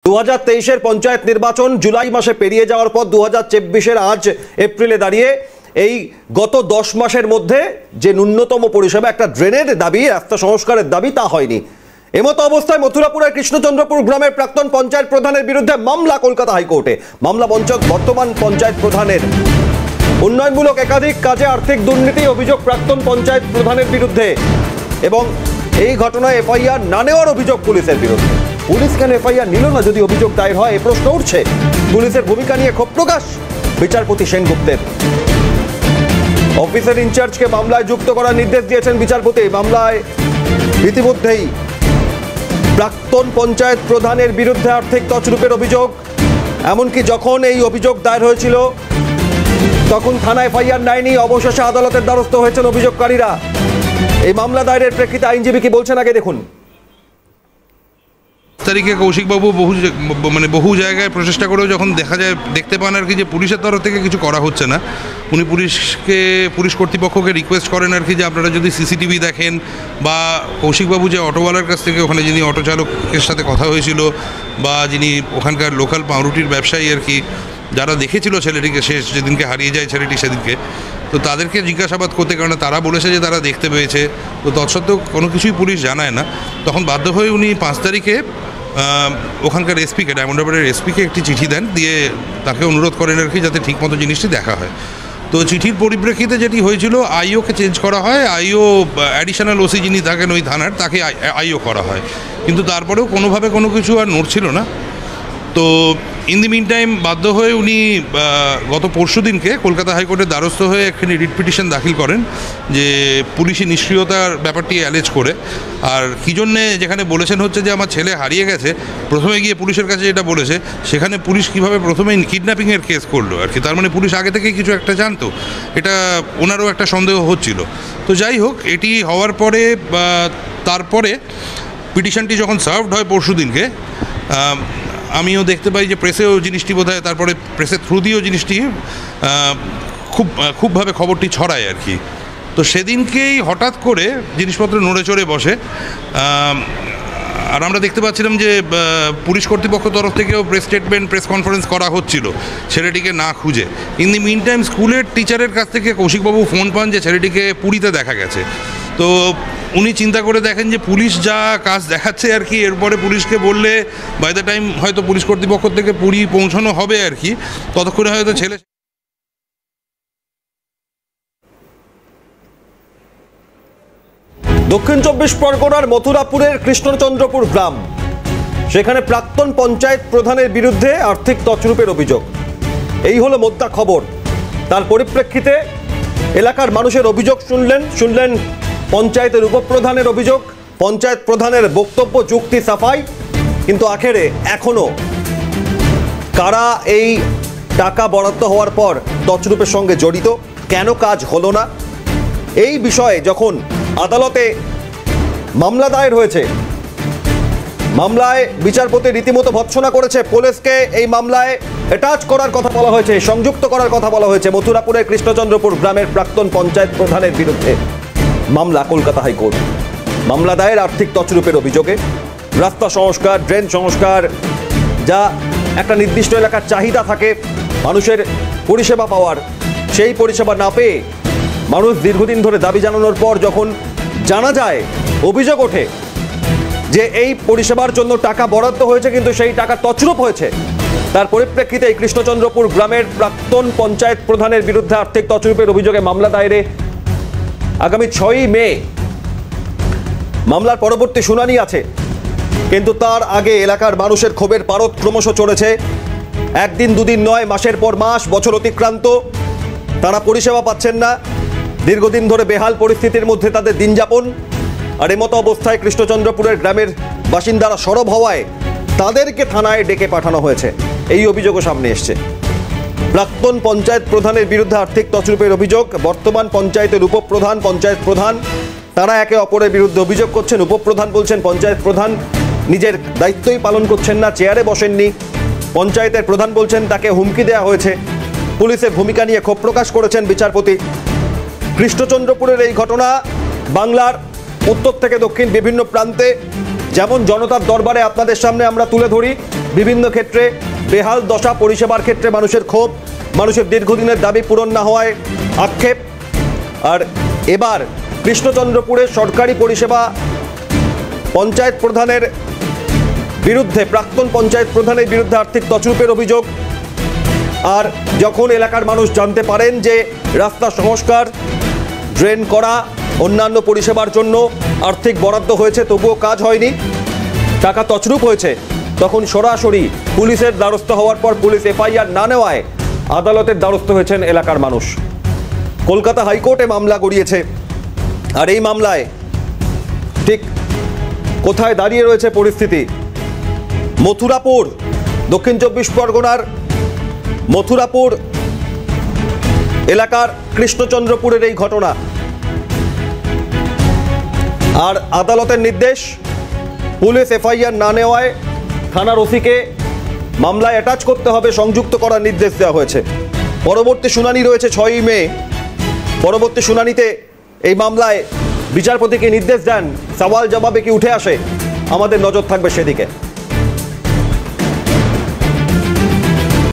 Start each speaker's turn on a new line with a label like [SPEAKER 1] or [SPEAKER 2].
[SPEAKER 1] 2023-এর পঞ্চায়েত নির্বাচন জুলাই মাসে পেরিয়ে যাওয়ার পর 2024-এর আজ এপ্রিলে দাঁড়িয়ে এই গত 10 মাসের মধ্যে যে ন্যূনতম পরিষেবা একটা ড্রেনের দাবি, রাস্তা সংস্কারের দাবি, তা হয়নি। এমতো অবস্থায় মথুরাপুরের কৃষ্ণচন্দ্রপুর গ্রামের প্রাক্তন পঞ্চায়েত প্রধানের বিরুদ্ধে মামলা কলকাতা হাইকোর্টে। মামলা বঞ্চক বর্তমান পঞ্চায়েত প্রধানের। উন্নয়নমূলক একাধিক কাজে আর্থিক দুর্নীতি অভিযোগ প্রাক্তন পঞ্চায়েত প্রধানের বিরুদ্ধে এবং এই ঘটনায় এফআইআর না নেওয়ার অভিযোগ পুলিশের বিরুদ্ধে। পুলিশ কেন এফআইআর নিল না যদি অভিযোগ দায়ের হয়, এই প্রশ্ন উঠছে। পুলিশের ভূমিকা নিয়ে ক্ষোভ প্রকাশ বিচারপতি সেনগুপ্তের। অফিসার ইনচার্জকে মামলায় যুক্ত করার নির্দেশ দিয়েছেন বিচারপতি। মামলায় ইতিমধ্যেই প্রাক্তন পঞ্চায়েত প্রধানের বিরুদ্ধে আর্থিক তছরূপের অভিযোগ, এমনকি যখন এই অভিযোগ দায়ের হয়েছিল তখন থানায় এফআইআর নেয়নি, অবশেষে আদালতের দ্বারস্থ হয়েছেন অভিযোগকারীরা। এই মামলা দায়েরের প্রেক্ষিতে আইনজীবী কি বলছেন আগে দেখুন।
[SPEAKER 2] তারিখে কৌশিকবাবু বহু জায়গায় প্রচেষ্টা করেও যখন দেখতে পান আর কি যে পুলিশের তরফ থেকে কিছু করা হচ্ছে না, উনি পুলিশ কর্তৃপক্ষকে রিকোয়েস্ট করেন আর কি যে আপনারা যদি সিসিটিভি দেখেন বা কৌশিকবাবু যে অটোওয়ালার কাছ থেকে ওখানে যিনি অটো চালকের সাথে কথা হয়েছিল বা যিনি ওখানকার লোকাল পাউরুটির ব্যবসায়ী আর কি, যারা দেখেছিল ছেলেটিকে শেষ যেদিনকে হারিয়ে যায় ছেলেটি সেদিনকে, তো তাদেরকে জিজ্ঞাসাবাদ করতে, কারণ তারা বলেছে যে তারা দেখতে পেয়েছে, তো তৎসত্ত্বেও কোনো কিছুই পুলিশ জানায় না। তখন বাধ্য হয়ে উনি 5 তারিখে ওখানকার এসপিকে, ডায়মন্ড হারবারের এসপিকে একটি চিঠি দেন, দিয়ে তাকে অনুরোধ করেন আর কি যাতে ঠিকমতো জিনিসটি দেখা হয়। তো চিঠির পরিপ্রেক্ষিতে যেটি হয়েছিল, আইওকে চেঞ্জ করা হয়, আইও অ্যাডিশনাল ওসি যিনি থাকেন ওই থানার, তাকে আইও করা হয়, কিন্তু তারপরেও কোনোভাবে কোনো কিছু আর নড়ছিল না। তো ইন দি মিন টাইম বাধ্য হয়ে উনি গত পরশু দিনকে কলকাতা হাইকোর্টের দ্বারস্থ হয়ে একখানি রিট পিটিশন দাখিল করেন যে পুলিশি নিষ্ক্রিয়তার ব্যাপারটি অ্যালেজ করে। আর কী জন্যে, যেখানে বলেছেন হচ্ছে যে আমার ছেলে হারিয়ে গেছে, প্রথমে গিয়ে পুলিশের কাছে যেটা বলেছে, সেখানে পুলিশ কীভাবে প্রথমে কিডন্যাপিংয়ের কেস করলো আর কি, তার মানে পুলিশ আগে থেকেই কিছু একটা জানতো, এটা ওনারও একটা সন্দেহ হচ্ছিল। তো যাই হোক, এটি হওয়ার পরে তারপরে পিটিশনটি যখন সার্ভড হয় পরশু দিনকে, আমিও দেখতে পাই যে প্রেসেও জিনিসটি বোধহয়, তারপরে প্রেসের থ্রু দিয়েও জিনিসটি খুবভাবে খবরটি ছড়ায় আর কি। তো সেদিনকেই হঠাৎ করে জিনিসপত্র নড়ে চড়ে বসে, আর আমরা দেখতে পাচ্ছিলাম যে পুলিশ কর্তৃপক্ষ তরফ থেকেও প্রেস স্টেটমেন্ট, প্রেস কনফারেন্স করা হচ্ছিল ছেলেটিকে না খুঁজে। ইন দি মিন টাইম স্কুলের টিচারের কাছ থেকে কৌশিকবাবু ফোন পান যে ছেলেটিকে পুরীতে দেখা গেছে। তো উনি চিন্তা করে দেখেন যে পুলিশ যা কাজ দেখাচ্ছে আর কি, এরপরে পুলিশকে বললে বাই দ্য টাইম হয়তো পুলিশ কর্তৃপক্ষ থেকে পুরী পৌঁছানো হবে আর কি, ততক্ষণে হয়তো ছেলে।
[SPEAKER 1] দক্ষিণ 24 পরগনার মথুরাপুরের কৃষ্ণচন্দ্রপুর গ্রাম, সেখানে প্রাক্তন পঞ্চায়েত প্রধানের বিরুদ্ধে আর্থিক তছরূপের অভিযোগ। এই হলো মোদ্দা খবর। তার পরিপ্রেক্ষিতে এলাকার মানুষের অভিযোগ শুনলেন পঞ্চায়েতের উপপ্রধানের অভিযোগ, পঞ্চায়েত প্রধানের বক্তব্য, যুক্তি, সাফাই। কিন্তু আখেরে এখনো কারা এই টাকা বরাদ্দ হওয়ার পর তছরূপের সঙ্গে জড়িত, কেন কাজ হলো না, এই বিষয়ে যখন আদালতে মামলা দায়ের হয়েছে, মামলায় বিচারপতি রীতিমতো ভৎসনা করেছে পুলিশকে। এই মামলায় অ্যাটাচ করার কথা বলা হয়েছে, সংযুক্ত করার কথা বলা হয়েছে মথুরাপুরের কৃষ্ণচন্দ্রপুর গ্রামের প্রাক্তন পঞ্চায়েত প্রধানের বিরুদ্ধে। মামলা কলকাতা হাইকোর্ট। মামলা দায়ের আর্থিক তছরূপের অভিযোগে। রাস্তা সংস্কার, ড্রেন সংস্কার, যা একটা নির্দিষ্ট এলাকার চাহিদা থাকে মানুষের পরিষেবা পাওয়ার, সেই পরিষেবা না পেয়ে মানুষ দীর্ঘদিন ধরে দাবি জানানোর পর যখন জানা যায়, অভিযোগ ওঠে যে এই পরিষেবার জন্য টাকা বরাদ্দ হয়েছে কিন্তু সেই টাকা তছরূপ হয়েছে, তার পরিপ্রেক্ষিতে এই কৃষ্ণচন্দ্রপুর গ্রামের প্রাক্তন পঞ্চায়েত প্রধানের বিরুদ্ধে আর্থিক তছরূপের অভিযোগে মামলা দায়েরে আগামী 6ই মে মামলার পরবর্তী শুনানি আছে। কিন্তু তার আগে এলাকার মানুষের ক্ষোভের পারদ ক্রমশ চড়েছে। একদিন দুদিন নয়, মাসের পর মাস, বছর অতিক্রান্ত, তারা পরিষেবা পাচ্ছেন না। দীর্ঘদিন ধরে বেহাল পরিস্থিতির মধ্যে তাদের দিন যাপন। আর এমতো অবস্থায় কৃষ্ণচন্দ্রপুরের গ্রামের বাসিন্দারা সরব হওয়ায় তাদেরকে থানায় ডেকে পাঠানো হয়েছে, এই অভিযোগও সামনে এসছে। প্রাক্তন পঞ্চায়েত প্রধানের বিরুদ্ধে আর্থিক তছরূপের অভিযোগ। বর্তমান পঞ্চায়েতের উপপ্রধান, পঞ্চায়েত প্রধান, তারা একে অপরের বিরুদ্ধে অভিযোগ করছেন। উপপ্রধান বলছেন পঞ্চায়েত প্রধান নিজের দায়িত্বই পালন করছেন না, চেয়ারে বসেননি। পঞ্চায়েতের প্রধান বলছেন তাকে হুমকি দেওয়া হয়েছে। পুলিশের ভূমিকা নিয়ে ক্ষোভ প্রকাশ করেছেন বিচারপতি। কৃষ্ণচন্দ্রপুরের এই ঘটনা বাংলার উত্তর থেকে দক্ষিণ বিভিন্ন প্রান্তে যেমন জনতার দরবারে আপনাদের সামনে আমরা তুলে ধরি বিভিন্ন ক্ষেত্রে বেহাল দশা পরিষেবার ক্ষেত্রে মানুষের ক্ষোভ, মানুষের দীর্ঘদিনের দাবি পূরণ না হওয়ায় আক্ষেপ। আর এবার কৃষ্ণচন্দ্রপুরের সরকারি পরিষেবা পঞ্চায়েত প্রধানের বিরুদ্ধে, প্রাক্তন পঞ্চায়েত প্রধানের বিরুদ্ধে আর্থিক তছরূপের অভিযোগ। আর যখন এলাকার মানুষ জানতে পারেন যে রাস্তা সংস্কার, ড্রেন করা, অন্যান্য পরিষেবার জন্য আর্থিক বরাদ্দ হয়েছে তবুও কাজ হয়নি, টাকা তছরূপ হয়েছে, তখন সরাসরি পুলিশের দ্বারস্থ হওয়ার পর পুলিশ এফআইআর না নেওয়ায় আদালতের দ্বারস্থ হয়েছেন এলাকার মানুষ। কলকাতা হাইকোর্টে মামলা গড়িয়েছে। আর এই মামলায় ঠিক কোথায় দাঁড়িয়ে রয়েছে পরিস্থিতি? মথুরাপুর, দক্ষিণ 24 পরগনার মথুরাপুর এলাকার কৃষ্ণচন্দ্রপুরের এই ঘটনা। আর আদালতের নির্দেশ, পুলিশ এফআইআর না নেওয়ায় থানার ওসিকে মামলায় অ্যাটাচ করতে হবে, সংযুক্ত করার নির্দেশ দেওয়া হয়েছে। পরবর্তী শুনানি রয়েছে 6ই মে। পরবর্তী শুনানিতে এই মামলায় বিচারপতিকে নির্দেশ দেন, সওয়াল জবাবে কি উঠে আসে, আমাদের নজর থাকবে সেদিকে।